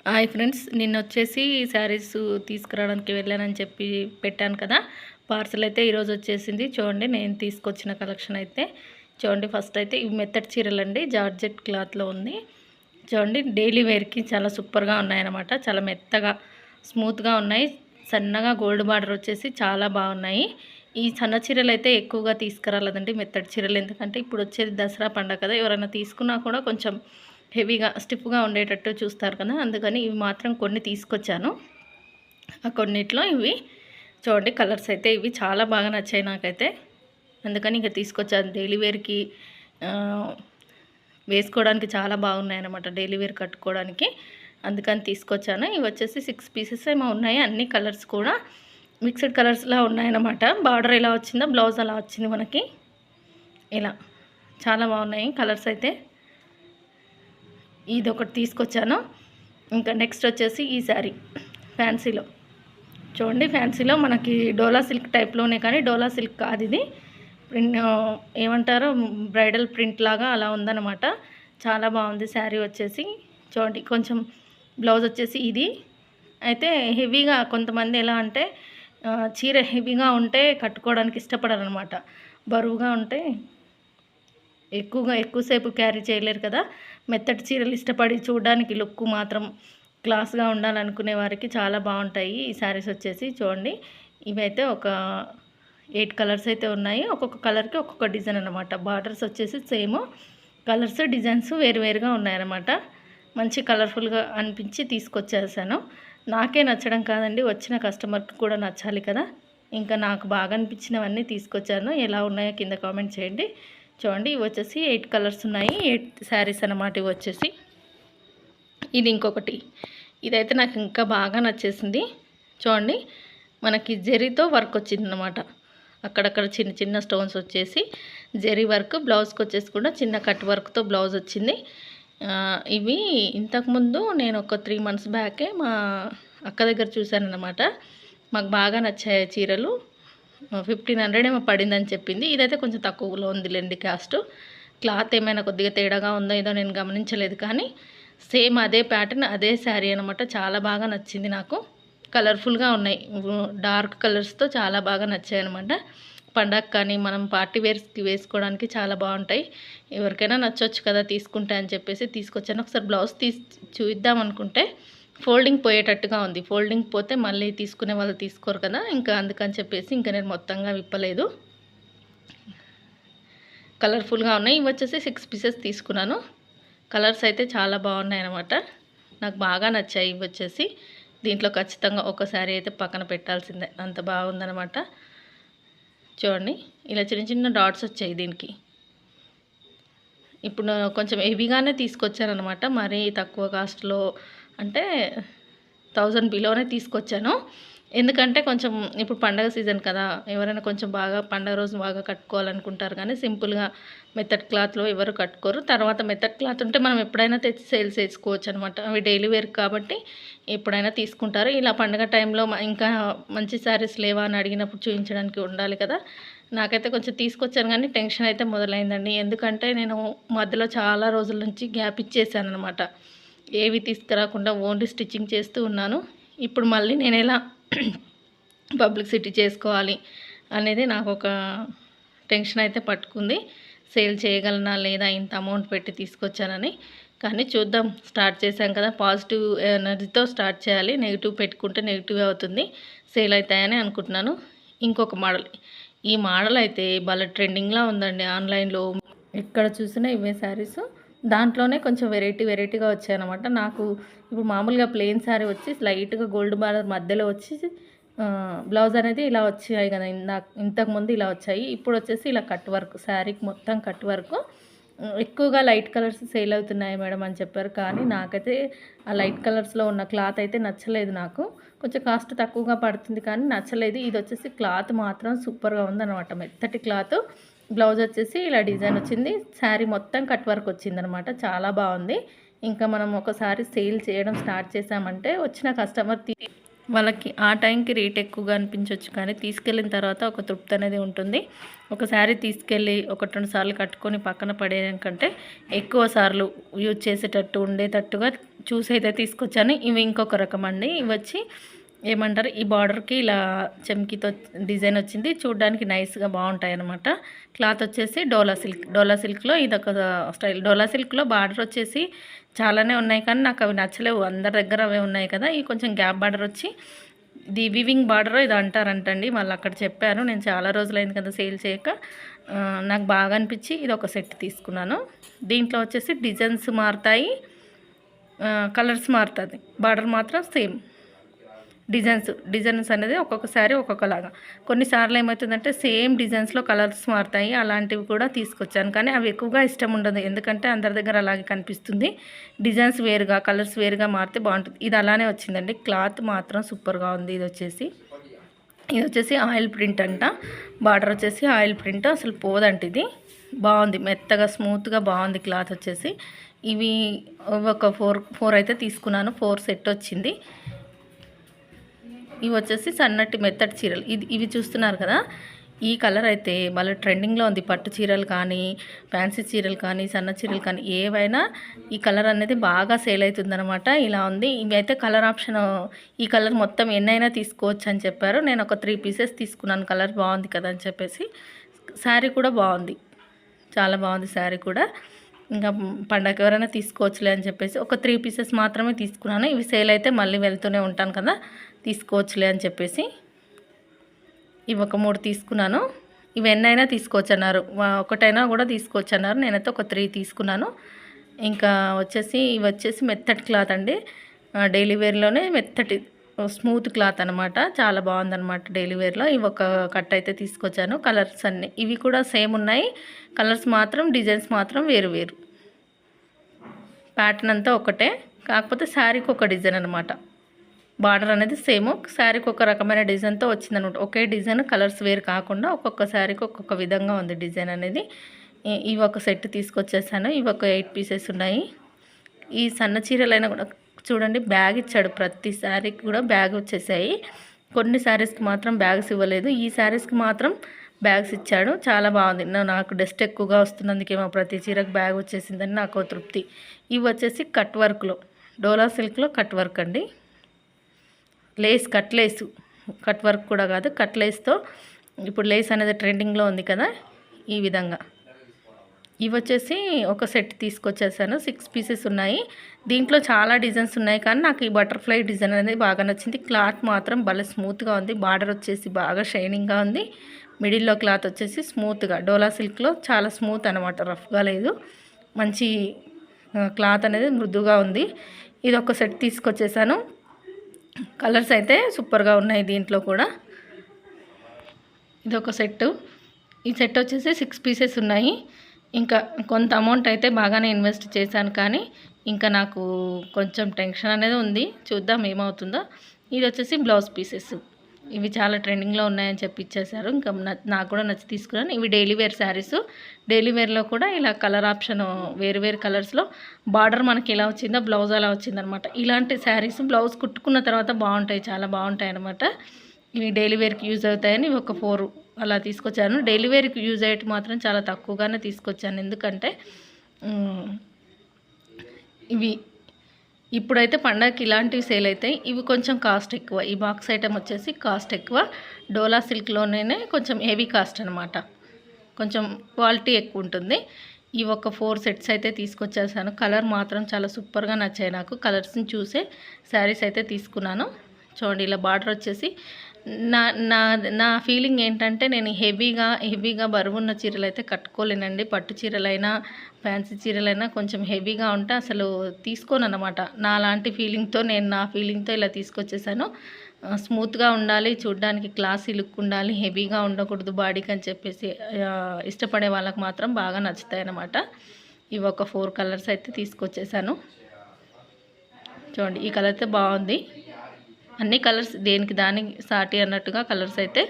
Hi friends, నిన్న వచ్చేసి శారీస్ తీసుకురావడానికి వెళ్ళానని చెప్పి పెట్టాను కదా. పార్సల్ అయితే ఈరోజు వచ్చేసింది. చూడండి, నేను తీసుకొచ్చిన కలెక్షన్ అయితే చూడండి. ఫస్ట్ అయితే ఇవి మెత్తటి చీరలు అండి, జార్జెట్ క్లాత్లో ఉంది. చూడండి, డైలీ వేర్కి చాలా సూపర్గా ఉన్నాయన్నమాట. చాలా మెత్తగా స్మూత్గా ఉన్నాయి. సన్నగా గోల్డ్ బార్డర్ వచ్చేసి చాలా బాగున్నాయి. ఈ సన్న చీరలు అయితే ఎక్కువగా తీసుకురాలేదండి, మెత్తటి చీరలు. ఎందుకంటే ఇప్పుడు వచ్చేది దసరా పండుగ కదా, ఎవరైనా తీసుకున్నా కూడా కొంచెం హెవీగా స్టిఫ్గా ఉండేటట్టు చూస్తారు కదా, అందుకని ఇవి మాత్రం కొన్ని తీసుకొచ్చాను. ఆ కొన్నిట్లో ఇవి చూడండి, కలర్స్ అయితే ఇవి చాలా బాగా నచ్చాయి నాకైతే. అందుకని ఇంకా తీసుకొచ్చాను. డైలీ వేర్కి వేసుకోవడానికి చాలా బాగున్నాయి అన్నమాట, డైలీ వేర్ కట్టుకోవడానికి. అందుకని తీసుకొచ్చాను. ఇవి వచ్చేసి 6 పీసెస్ ఏమో ఉన్నాయి. అన్ని కలర్స్ కూడా మిక్స్డ్ కలర్స్లా ఉన్నాయన్నమాట. బార్డర్ ఎలా వచ్చిందో బ్లౌజ్ అలా వచ్చింది మనకి. ఇలా చాలా బాగున్నాయి కలర్స్ అయితే. ఇది ఒకటి తీసుకొచ్చాను. ఇంకా నెక్స్ట్ వచ్చేసి ఈ శారీ ఫ్యాన్సీలో చూడండి. ఫ్యాన్సీలో మనకి డోలా సిల్క్ టైప్లోనే, కానీ డోలా సిల్క్ కాదు ఇది. ప్రింట్ ఏమంటారో, బ్రైడల్ ప్రింట్ లాగా అలా ఉందన్నమాట. చాలా బాగుంది శారీ వచ్చేసి. చూడండి, కొంచెం బ్లౌజ్ వచ్చేసి ఇది అయితే హెవీగా. కొంతమంది ఎలా అంటే చీర హెవీగా ఉంటే కట్టుకోవడానికి ఇష్టపడరనమాట. బరువుగా ఉంటే ఎక్కువసేపు క్యారీ చేయలేరు కదా. మెత్తటి చీరలు ఇష్టపడి చూడడానికి లుక్ మాత్రం క్లాస్గా ఉండాలనుకునే వారికి చాలా బాగుంటాయి ఈ శారీస్ వచ్చేసి. చూడండి, ఇవైతే ఒక 8 కలర్స్ అయితే ఉన్నాయి. ఒక్కొక్క కలర్కి ఒక్కొక్క డిజైన్ అనమాట. బార్డర్స్ వచ్చేసి సేమ్, కలర్స్ డిజైన్స్ వేరువేరుగా ఉన్నాయన్నమాట. మంచి కలర్ఫుల్గా అనిపించి తీసుకొచ్చేసాను. నాకే నచ్చడం కాదండి, వచ్చిన కస్టమర్కి కూడా నచ్చాలి కదా. ఇంకా నాకు బాగా అనిపించినవన్నీ తీసుకొచ్చాను. ఎలా ఉన్నాయో కింద కామెంట్ చేయండి. చూడండి, ఇవి వచ్చేసి 8 కలర్స్ ఉన్నాయి. 8 శారీస్ అన్నమాట ఇవి వచ్చేసి. ఇది ఇంకొకటి, ఇదైతే నాకు ఇంకా బాగా నచ్చేసింది. చూడండి, మనకి జెరీతో వర్క్ వచ్చింది అన్నమాట. అక్కడక్కడ చిన్న చిన్న స్టోన్స్ వచ్చేసి జెరీ వర్క్. బ్లౌజ్కి వచ్చేసి కూడా చిన్న కట్ వర్క్తో బ్లౌజ్ వచ్చింది. ఇవి ఇంతకుముందు నేను ఒక 3 మంత్స్ బ్యాకే మా అక్క దగ్గర చూశాను అన్నమాట. మాకు బాగా నచ్చాయి చీరలు. 1500 ఏమో పడిందని చెప్పింది. ఇదైతే కొంచెం తక్కువలో ఉందిలేండి కాస్ట్. క్లాత్ ఏమైనా కొద్దిగా తేడాగా ఉందో ఏదో నేను గమనించలేదు, కానీ సేమ్ అదే ప్యాటర్న్, అదే శారీ అనమాట. చాలా బాగా నచ్చింది నాకు. కలర్ఫుల్గా ఉన్నాయి, డార్క్ కలర్స్తో చాలా బాగా నచ్చాయి అనమాట. పండగ కానీ మనం పార్టీ వేర్స్కి వేసుకోవడానికి చాలా బాగుంటాయి. ఎవరికైనా నచ్చవచ్చు కదా తీసుకుంటే అని చెప్పేసి తీసుకొచ్చాను. ఒకసారి బ్లౌజ్ చూద్దాం అనుకుంటే ఫోల్డింగ్ పోయేటట్టుగా ఉంది. ఫోల్డింగ్ పోతే మళ్ళీ తీసుకునే వాళ్ళు తీసుకోరు కదా, ఇంకా అందుకని చెప్పేసి ఇంకా నేను మొత్తంగా విప్పలేదు. కలర్ఫుల్గా ఉన్నాయి. ఇవి వచ్చేసి 6 పీసెస్ తీసుకున్నాను. కలర్స్ అయితే చాలా బాగున్నాయి అన్నమాట. నాకు బాగా నచ్చాయి ఇవి వచ్చేసి. దీంట్లో ఖచ్చితంగా ఒక శారీ అయితే పక్కన పెట్టాల్సిందే, అంత బాగుందన్నమాట. చూడండి, ఇలా చిన్న చిన్న డాట్స్ వచ్చాయి దీనికి. ఇప్పుడు కొంచెం హెవీగానే తీసుకొచ్చాను అనమాట. మరీ తక్కువ కాస్ట్లో అంటే 1000 బిలోనే తీసుకొచ్చాను. ఎందుకంటే కొంచెం ఇప్పుడు పండగ సీజన్ కదా, ఎవరైనా కొంచెం బాగా పండగ రోజు బాగా కట్టుకోవాలనుకుంటారు, కానీ సింపుల్గా మెత్తడ్ క్లాత్లో ఎవరు కట్టుకోరు. తర్వాత మెత్తడ్ క్లాత్ ఉంటే మనం ఎప్పుడైనా తెచ్చి సేల్ చేసుకోవచ్చు అనమాట. అవి డైలీ వేర్ కాబట్టి ఎప్పుడైనా తీసుకుంటారు. ఇలా పండగ టైంలో ఇంకా మంచి శారీస్ లేవా అని అడిగినప్పుడు చూపించడానికి ఉండాలి కదా. నాకైతే కొంచెం తీసుకొచ్చాను, కానీ టెన్షన్ అయితే మొదలైందండి. ఎందుకంటే నేను మధ్యలో చాలా రోజుల నుంచి గ్యాప్ ఇచ్చేసాను అనమాట. ఏవి తీసుకురాకుండా ఓన్లీ స్టిచ్చింగ్ చేస్తూ ఉన్నాను. ఇప్పుడు మళ్ళీ నేను ఎలా పబ్లిసిటీ చేసుకోవాలి అనేది నాకు ఒక టెన్షన్ అయితే పట్టుకుంది. సేల్ చేయగలనా లేదా, ఇంత అమౌంట్ పెట్టి తీసుకొచ్చానని. కానీ చూద్దాం, స్టార్ట్ చేశాం కదా, పాజిటివ్ ఎనర్జీతో స్టార్ట్ చేయాలి. నెగిటివ్ పెట్టుకుంటే నెగిటివ్ అవుతుంది. సేల్ అవుతాయని అనుకుంటున్నాను. ఇంకొక మోడల్, ఈ మోడల్ అయితే భలే ట్రెండింగ్లా ఉందండి ఆన్లైన్లో. ఎక్కడ చూసినా ఇవే శారీస్. దాంట్లోనే కొంచెం వెరైటీగా వచ్చాయన్నమాట. నాకు ఇప్పుడు మామూలుగా ప్లెయిన్ శారీ వచ్చి లైట్గా గోల్డ్ బార్డర్ మధ్యలో వచ్చి బ్లౌజ్ అనేది ఇలా వచ్చాయి కదా, ఇంతకుముందు ఇలా వచ్చాయి. ఇప్పుడు వచ్చేసి ఇలా కట్ వర్క్, శారీకి మొత్తం కట్ వర్క్. ఎక్కువగా లైట్ కలర్స్ సేల్ అవుతున్నాయి మేడం అని చెప్పారు, కానీ నాకైతే ఆ లైట్ కలర్స్లో ఉన్న క్లాత్ అయితే నచ్చలేదు. నాకు కొంచెం కాస్ట్ తక్కువగా పడుతుంది కానీ నచ్చలేదు. ఇది వచ్చేసి క్లాత్ మాత్రం సూపర్గా ఉందన్నమాట, మెత్తటి క్లాత్. బ్లౌజ్ వచ్చేసి ఇలా డిజైన్ వచ్చింది. శారీ మొత్తం కట్ వర్క్ వచ్చిందనమాట. చాలా బాగుంది. ఇంకా మనం ఒకసారి సేల్ చేయడం స్టార్ట్ చేసామంటే వచ్చిన కస్టమర్ వాళ్ళకి ఆ టైంకి రేట్ ఎక్కువగా అనిపించవచ్చు, కానీ తీసుకెళ్ళిన తర్వాత ఒక తృప్తి అనేది ఉంటుంది. ఒక శారీ తీసుకెళ్ళి 1-2 సార్లు కట్టుకొని పక్కన పడేయడం కంటే ఎక్కువ సార్లు యూజ్ చేసేటట్టు ఉండేటట్టుగా చూసి అయితే తీసుకొచ్చాను. ఇవి ఇంకొక రకం అండి. ఇవి వచ్చి ఏమంటారు, ఈ బార్డర్కి ఇలా చెమ్కీతో డిజైన్ వచ్చింది. చూడడానికి నైస్గా బాగుంటాయి అన్నమాట. క్లాత్ వచ్చేసి డోలా సిల్క్లో ఇదొక స్టైల్. డోలా సిల్క్లో బార్డర్ వచ్చేసి చాలానే ఉన్నాయి, కానీ నాకు అవి నచ్చలేవు. అందరి దగ్గర అవే ఉన్నాయి కదా. ఈ కొంచెం గ్యాప్ బార్డర్ వచ్చి ఇది వివింగ్ బార్డర్ ఇది అంటారంటండి. మళ్ళీ అక్కడ చెప్పారు. నేను చాలా రోజులైంది కదా సేల్ చేయక, నాకు బాగా అనిపించి ఇది ఒక సెట్ తీసుకున్నాను. దీంట్లో వచ్చేసి డిజైన్స్ మారుతాయి, కలర్స్ మారుతుంది, బార్డర్ మాత్రం సేమ్. డిజైన్స్ అనేది ఒక్కొక్కసారి ఒక్కొక్కలాగా. కొన్నిసార్లు ఏమవుతుందంటే సేమ్ డిజైన్స్లో కలర్స్ మారుతాయి, అలాంటివి కూడా తీసుకొచ్చాను. కానీ అవి ఎక్కువగా ఇష్టం ఉండదు, ఎందుకంటే అందరి దగ్గర అలాగే కనిపిస్తుంది. డిజైన్స్ వేరుగా కలర్స్ వేరుగా మారితే బాగుంటుంది. ఇది అలానే వచ్చిందండి. క్లాత్ మాత్రం సూపర్గా ఉంది. ఇది వచ్చేసి ఆయిల్ ప్రింట్ అంట. బార్డర్ వచ్చేసి ఆయిల్ ప్రింట్, అసలు పోదంట. ఇది బాగుంది, మెత్తగా స్మూత్గా బాగుంది క్లాత్ వచ్చేసి. ఇవి ఒక ఫోర్ అయితే తీసుకున్నాను. 4 సెట్ వచ్చింది. ఇవి వచ్చేసి సన్నటి మెత్తటి చీరలు. ఇవి చూస్తున్నారు కదా, ఈ కలర్ అయితే మళ్ళీ ట్రెండింగ్లో ఉంది. పట్టు చీరలు కానీ, ఫ్యాన్సీ చీరలు కానీ, సన్న చీరలు కానీ ఏవైనా ఈ కలర్ అనేది బాగా సేల్ అవుతుందన్నమాట. ఇలా ఉంది. ఇవి అయితే కలర్ ఆప్షన్, ఈ కలర్ మొత్తం ఎన్నైనా తీసుకోవచ్చు అని చెప్పారు. నేను ఒక 3 పీసెస్ తీసుకున్నాను. కలర్ బాగుంది కదా అని చెప్పేసి. శారీ కూడా బాగుంది, చాలా బాగుంది శారీ కూడా. ఇంకా పండగకి ఎవరైనా తీసుకోవచ్చులే అని చెప్పేసి ఒక 3 పీసెస్ మాత్రమే తీసుకున్నాను. ఇవి సేల్ అయితే మళ్ళీ వెళ్తూనే ఉంటాను కదా, తీసుకోవచ్చులే అని చెప్పేసి ఇవి ఒక 3 తీసుకున్నాను. ఇవి ఎన్నైనా తీసుకోవచ్చు అన్నారు, ఒకటైనా కూడా తీసుకోవచ్చు అన్నారు. నేనైతే ఒక 3 తీసుకున్నాను. ఇంకా ఇవి వచ్చేసి మెత్తటి క్లాత్ అండి. డైలీ వేర్లోనే మెత్తటి స్మూత్ క్లాత్ అనమాట. చాలా బాగుందన్నమాట డైలీ వేర్లో. ఇవి ఒక కట్ అయితే తీసుకొచ్చాను. కలర్స్ అన్నీ ఇవి కూడా సేమ్ ఉన్నాయి, కలర్స్ మాత్రం డిజైన్స్ మాత్రం వేరు వేరు. ప్యాటర్న్ అంతా ఒకటే, కాకపోతే శారీకి ఒక డిజైన్ అనమాట. బార్డర్ అనేది సేమ్, శారీకి ఒక రకమైన డిజైన్తో వచ్చిందనమాట. ఒకే డిజైన్, కలర్స్ వేరు కాకుండా ఒక్కొక్క శారీకి ఒక్కొక్క విధంగా ఉంది డిజైన్ అనేది. ఇవి ఒక సెట్ తీసుకొచ్చేసాను. ఇవి ఒక 8 పీసెస్ ఉన్నాయి. ఈ సన్న చీరలైనా కూడా చూడండి, బ్యాగ్ ఇచ్చాడు. ప్రతి శారీకి కూడా బ్యాగ్ వచ్చేసాయి. కొన్ని శారీస్కి మాత్రం బ్యాగ్స్ ఇవ్వలేదు, ఈ శారీస్కి మాత్రం బ్యాగ్స్ ఇచ్చాడు. చాలా బాగుంది. నాకు డస్ట్ ఎక్కువగా వస్తున్నందుకేమో ప్రతి చీరకు బ్యాగ్ వచ్చేసిందని నాకు తృప్తి. ఇవి వచ్చేసి కట్ వర్క్లో, డోలా సిల్క్లో కట్ వర్క్ అండి. కట్ వర్క్ కూడా కాదు, కట్ లేస్తో. ఇప్పుడు లేస్ అనేది ట్రెండింగ్లో ఉంది కదా, ఈ విధంగా. ఇవి వచ్చేసి ఒక సెట్ తీసుకొచ్చేసాను. 6 పీసెస్ ఉన్నాయి. దీంట్లో చాలా డిజైన్స్ ఉన్నాయి, కానీ నాకు ఈ బటర్ఫ్లై డిజైన్ అనేది బాగా నచ్చింది. క్లాత్ మాత్రం భలే స్మూత్గా ఉంది. బార్డర్ వచ్చేసి బాగా షైనింగ్గా ఉంది. మిడిల్లో క్లాత్ వచ్చేసి స్మూత్గా, డోలా సిల్క్లో చాలా స్మూత్ అనమాట, రఫ్గా లేదు. మంచి క్లాత్ అనేది మృదువుగా ఉంది. ఇది ఒక సెట్ తీసుకొచ్చేసాను. కలర్స్ అయితే సూపర్గా ఉన్నాయి దీంట్లో కూడా. ఇది ఒక సెట్. ఈ సెట్ వచ్చేసి 6 పీసెస్ ఉన్నాయి. ఇంకా కొంత అమౌంట్ అయితే బాగానే ఇన్వెస్ట్ చేశాను, కానీ ఇంకా నాకు కొంచెం టెన్షన్ అనేది ఉంది. చూద్దాం ఏమవుతుందో. ఇది వచ్చేసి బ్లౌజ్ పీసెస్. ఇవి చాలా ట్రెండింగ్లో ఉన్నాయని చెప్పి ఇచ్చేసారు. ఇంకా నాకు కూడా నచ్చి తీసుకున్నాను. ఇవి డైలీ వేర్ శారీస్. డైలీ వేర్లో కూడా ఇలా కలర్ ఆప్షన్ వేరు వేరు కలర్స్లో బార్డర్ మనకి ఎలా వచ్చిందో బ్లౌజ్ అలా వచ్చిందనమాట. ఇలాంటి శారీస్ బ్లౌజ్ కుట్టుకున్న తర్వాత బాగుంటాయి, చాలా బాగుంటాయి అనమాట. ఇవి డైలీ వేర్కి యూజ్ అవుతాయని ఇవి ఒక 4 అలా తీసుకొచ్చాను. డైలీ వేర్కి యూజ్ అయ్యేటి మాత్రం చాలా తక్కువగానే తీసుకొచ్చాను, ఎందుకంటే ఇవి ఇప్పుడైతే పండగకి ఇలాంటివి సేల్ అవుతాయి. ఇవి కొంచెం కాస్ట్ ఎక్కువ. ఈ బాక్స్ ఐటమ్ వచ్చేసి కాస్ట్ ఎక్కువ. డోలా సిల్క్లోనే కొంచెం హెవీ కాస్ట్ అనమాట, కొంచెం క్వాలిటీ ఎక్కువ ఉంటుంది. ఇవి ఒక 4 సెట్స్ అయితే తీసుకొచ్చేసాను. కలర్ మాత్రం చాలా సూపర్గా నచ్చాయి నాకు. కలర్స్ని చూసే శారీస్ అయితే తీసుకున్నాను. చూడండి, ఇలా బార్డర్ వచ్చేసి నా ఫీలింగ్ ఏంటంటే, నేను హెవీగా బరువున్న చీరలు అయితే కట్టుకోలేనండి. పట్టు చీరలైనా ఫ్యాన్సీ చీరలైనా కొంచెం హెవీగా ఉంటే అసలు తీసుకోను అనమాట. నా ఫీలింగ్తో ఇలా తీసుకొచ్చేసాను. స్మూత్గా ఉండాలి, చూడడానికి క్లాసీ లుక్ ఉండాలి, హెవీగా ఉండకూడదు బాడీకి అని చెప్పేసి ఇష్టపడే వాళ్ళకి మాత్రం బాగా నచ్చుతాయి అన్నమాట. ఇవి ఒక 4 కలర్స్ అయితే తీసుకొచ్చేసాను. చూడండి, ఈ కలర్ అయితే బాగుంది. అన్ని కలర్స్ దేనికి దానికి సాటి అన్నట్టుగా కలర్స్ అయితే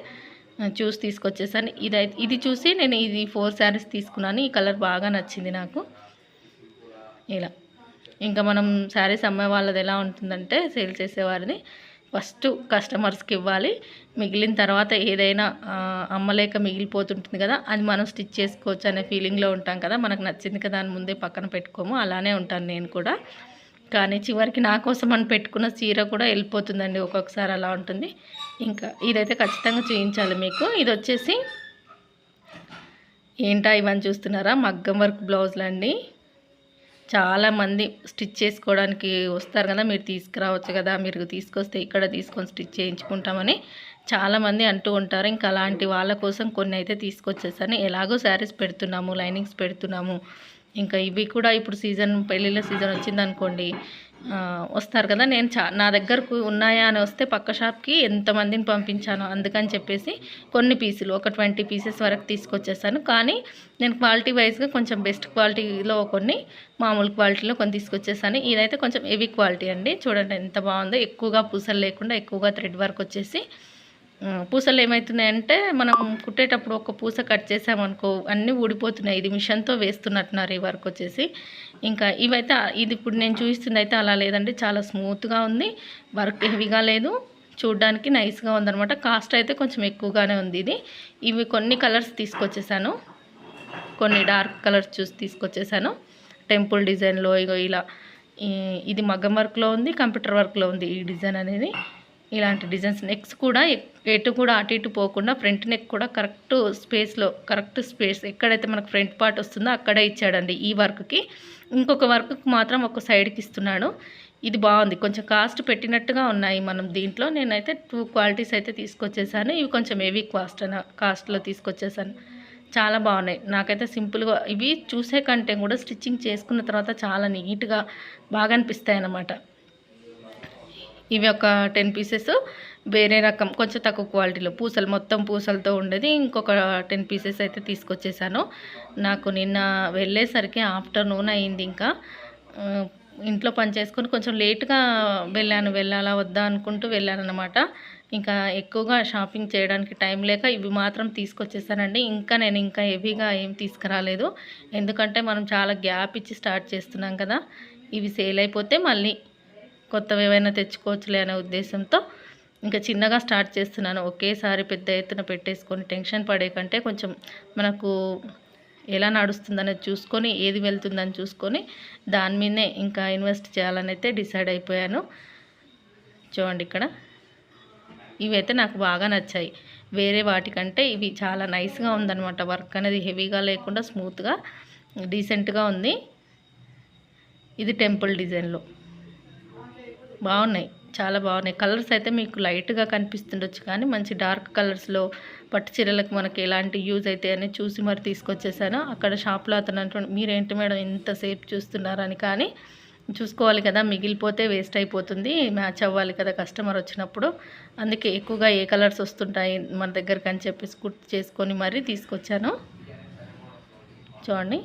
చూసి తీసుకొచ్చేసాను. ఇది చూసి నేను ఇది 4 శారీస్ తీసుకున్నాను. ఈ కలర్ బాగా నచ్చింది నాకు. ఇలా ఇంకా మనం శారీస్ అమ్మే వాళ్ళది ఎలా ఉంటుందంటే, సేల్ చేసేవారిది ఫస్ట్ కస్టమర్స్కి ఇవ్వాలి. మిగిలిన తర్వాత ఏదైనా అమ్మలేక మిగిలిపోతుంటుంది కదా, అది మనం స్టిచ్ చేసుకోవచ్చు అనే ఫీలింగ్లో ఉంటాం కదా. మనకు నచ్చింది కదా అని ముందే పక్కన పెట్టుకోము. అలానే ఉంటాను నేను కూడా. కానీ చివరికి నా కోసం అని పెట్టుకున్న చీర కూడా వెళ్ళిపోతుందండి. ఒక్కొక్కసారి అలా ఉంటుంది. ఇంకా ఇదైతే ఖచ్చితంగా చూపించాలి మీకు. ఇది వచ్చేసి ఏంటా ఇవన్నీ చూస్తున్నారా, మగ్గం వర్క్ బ్లౌజులు అండి. చాలామంది స్టిచ్ చేసుకోవడానికి వస్తారు కదా, మీరు తీసుకురావచ్చు కదా, మీరు తీసుకొస్తే ఇక్కడ తీసుకొని స్టిచ్ చేయించుకుంటామని చాలామంది అంటూ ఉంటారు. ఇంకా అలాంటి వాళ్ళ కోసం కొన్ని అయితే తీసుకొచ్చేసాను. ఎలాగో శారీస్ పెడుతున్నాము, లైనింగ్స్ పెడుతున్నాము. ఇంకా ఇవి కూడా ఇప్పుడు సీజన్, పెళ్ళిళ్ళ సీజన్ వచ్చిందనుకోండి, వస్తారు కదా. నేను నా దగ్గరకు ఉన్నాయా అని వస్తే పక్క షాప్కి ఎంతమందిని పంపించాను. అందుకని చెప్పేసి కొన్ని పీసులు, ఒక 20 పీసెస్ వరకు తీసుకొచ్చేసాను. కానీ నేను క్వాలిటీ వైజ్గా కొంచెం బెస్ట్ క్వాలిటీలో కొన్ని, మామూలు క్వాలిటీలో కొన్ని తీసుకొచ్చేసాను. ఇదైతే కొంచెం హెవీ క్వాలిటీ అండి. చూడండి ఎంత బాగుందో. ఎక్కువగా పూసలు లేకుండా ఎక్కువగా థ్రెడ్ వర్క్ వచ్చేసి, పూసలు ఏమవుతున్నాయంటే మనం కుట్టేటప్పుడు ఒక పూస కట్ చేసామనుకో అన్నీ ఊడిపోతున్నాయి. ఇది మిషన్తో వేస్తున్నట్టున్నారు ఈ వర్క్ వచ్చేసి. ఇంకా ఇవైతే ఇది ఇప్పుడు నేను చూపిస్తుంది అయితే అలా లేదండి, చాలా స్మూత్గా ఉంది. వర్క్ హెవీగా లేదు, చూడ్డానికి నైస్గా ఉందనమాట. కాస్ట్ అయితే కొంచెం ఎక్కువగానే ఉంది ఇది. ఇవి కొన్ని కలర్స్ తీసుకొచ్చేసాను, కొన్ని డార్క్ కలర్స్ చూసి తీసుకొచ్చేసాను. టెంపుల్ డిజైన్లో ఇగో ఇలా, ఇది మగ్గం వర్క్లో ఉంది, కంప్యూటర్ వర్క్లో ఉంది ఈ డిజైన్ అనేది. ఇలాంటి డిజైన్స్ నెక్స్ కూడా ఎటు కూడా అటు ఇటు పోకుండా ఫ్రంట్ నెక్ కూడా కరెక్ట్ స్పేస్లో, కరెక్ట్ స్పేస్ ఎక్కడైతే మనకు ఫ్రంట్ పార్ట్ వస్తుందో అక్కడే ఇచ్చాడండి ఈ వర్క్కి. ఇంకొక వర్క్కి మాత్రం ఒక సైడ్కి ఇస్తున్నాడు. ఇది బాగుంది, కొంచెం కాస్ట్ పెట్టినట్టుగా ఉన్నాయి మనం దీంట్లో. నేనైతే 2 క్వాలిటీస్ అయితే తీసుకొచ్చేసాను. ఇవి కొంచెం హెవీ కాస్ట్లో తీసుకొచ్చేసాను. చాలా బాగున్నాయి. నాకైతే సింపుల్గా ఇవి చూసే కంటే కూడా స్టిచ్చింగ్ చేసుకున్న తర్వాత చాలా నీట్గా బాగా అనిపిస్తాయి అన్నమాట. ఇవి ఒక 10 పీసెస్ వేరే రకం, కొంచెం తక్కువ క్వాలిటీలో పూసలు, మొత్తం పూసలతో ఉండేది ఇంకొక 10 పీసెస్ అయితే తీసుకొచ్చేసాను. నాకు నిన్న వెళ్ళేసరికి ఆఫ్టర్నూన్ అయింది. ఇంకా ఇంట్లో పని చేసుకొని కొంచెం లేట్గా వెళ్ళాలా వద్దా అనుకుంటూ వెళ్ళానన్నమాట. ఇంకా ఎక్కువగా షాపింగ్ చేయడానికి టైం లేక ఇవి మాత్రం తీసుకొచ్చేసానండి. నేను ఇంకా హెవీగా ఏం తీసుకురాలేదు, ఎందుకంటే మనం చాలా గ్యాప్ ఇచ్చి స్టార్ట్ చేస్తున్నాం కదా. ఇవి సేల్ అయిపోతే మళ్ళీ కొత్తవి ఏవైనా తెచ్చుకోవచ్చులే అనే ఉద్దేశంతో ఇంకా చిన్నగా స్టార్ట్ చేస్తున్నాను. ఒకేసారి పెద్ద ఎత్తున పెట్టేసుకొని టెన్షన్ పడే కంటే కొంచెం మనకు ఎలా నడుస్తుందనేది చూసుకొని, ఏది వెళ్తుందని చూసుకొని దాని మీదనే ఇంకా ఇన్వెస్ట్ చేయాలని అయితే డిసైడ్ అయిపోయాను. చూడండి ఇక్కడ ఇవైతే నాకు బాగా నచ్చాయి. వేరే వాటికంటే ఇవి చాలా నైస్గా ఉందన్నమాట. వర్క్ అనేది హెవీగా లేకుండా స్మూత్గా డీసెంట్గా ఉంది. ఇది టెంపుల్ డిజైన్లో బాగున్నాయి, చాలా బాగున్నాయి. కలర్స్ అయితే మీకు లైట్గా కనిపిస్తుండొచ్చు, కానీ మంచి డార్క్ కలర్స్లో పట్టు చీరలకు మనకి ఎలాంటి యూజ్ అయితే అని చూసి మరి తీసుకొచ్చేసాను. అక్కడ షాప్లో అతను అంటున్నాడు, మీరేంటి మేడం ఎంతసేపు చూస్తున్నారని. కానీ చూసుకోవాలి కదా, మిగిలిపోతే వేస్ట్ అయిపోతుంది, మ్యాచ్ అవ్వాలి కదా కస్టమర్ వచ్చినప్పుడు. అందుకే ఎక్కువగా ఏ కలర్స్ వస్తుంటాయి మన దగ్గరకు అని చెప్పేసి గుర్తు చేసుకొని మరీ తీసుకొచ్చాను. చూడండి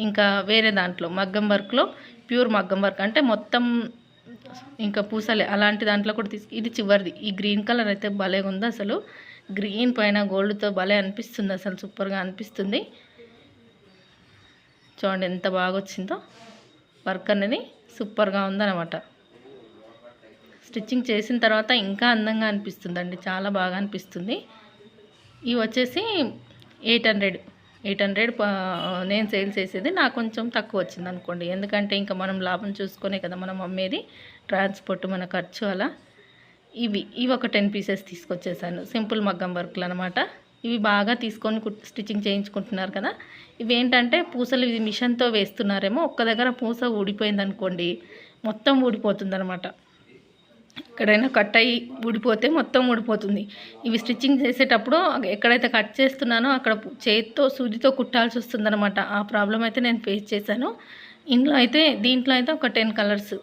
ఇంకా వేరే దాంట్లో మగ్గం వర్క్లో, ప్యూర్ మగ్గం వర్క్ అంటే మొత్తం ఇంకా పూసలే, అలాంటి దాంట్లో కూడా ఇది చివరిది. ఈ గ్రీన్ కలర్ అయితే భలే ఉంది అసలు. గ్రీన్ పైన గోల్డ్తో భలే అనిపిస్తుంది, అసలు సూపర్గా అనిపిస్తుంది. చూడండి ఎంత బాగా వచ్చిందో వర్క్ అనేది, సూపర్గా ఉందన్నమాట. స్టిచ్చింగ్ చేసిన తర్వాత ఇంకా అందంగా అనిపిస్తుందండి, చాలా బాగా అనిపిస్తుంది. ఇవి వచ్చేసి 800 నేను సేల్ చేసేది, నాకు కొంచెం తక్కువ వచ్చింది అనుకోండి. ఎందుకంటే ఇంకా మనం లాభం చూసుకునే కదా మనం అమ్మేది, ట్రాన్స్పోర్ట్ మన ఖర్చు అలా. ఇవి ఒక 10 పీసెస్ తీసుకొచ్చేసాను, సింపుల్ మగ్గం వర్క్లు అనమాట. ఇవి బాగా తీసుకొని స్టిచ్చింగ్ చేయించుకుంటున్నారు కదా. ఇవి ఏంటంటే పూసలు ఇది మిషన్తో వేస్తున్నారేమో, ఒక్క దగ్గర పూస ఊడిపోయింది అనుకోండి మొత్తం ఊడిపోతుంది అనమాట. ఎక్కడైనా కట్ అయ్యి ఊడిపోతే మొత్తం ఊడిపోతుంది. ఇవి స్టిచ్చింగ్ చేసేటప్పుడు ఎక్కడైతే కట్ చేస్తున్నానో అక్కడ చేతితో సూదితో కుట్టాల్సి వస్తుందన్నమాట. ఆ ప్రాబ్లం అయితే నేను ఫేస్ చేశాను. దీంట్లో అయితే ఒక 10 కలర్స్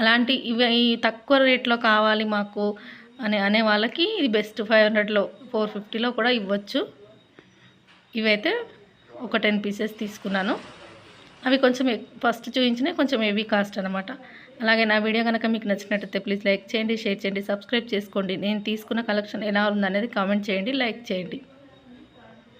అలాంటి ఇవి తక్కువ రేట్లో కావాలి మాకు అనే వాళ్ళకి ఇది బెస్ట్. 500లో 450లో కూడా ఇవ్వచ్చు. ఇవైతే ఒక 10 పీసెస్ తీసుకున్నాను. అవి కొంచెం ఫస్ట్ చూపించినవి కొంచెం హెవీ కాస్ట్ అనమాట. అలాగే నా వీడియో కనుక మీకు నచ్చినట్టయితే ప్లీజ్ లైక్ చేయండి, షేర్ చేయండి, సబ్స్క్రైబ్ చేసుకోండి. నేను తీసుకున్న కలెక్షన్ ఎలా ఉందనేది కామెంట్ చేయండి, లైక్ చేయండి.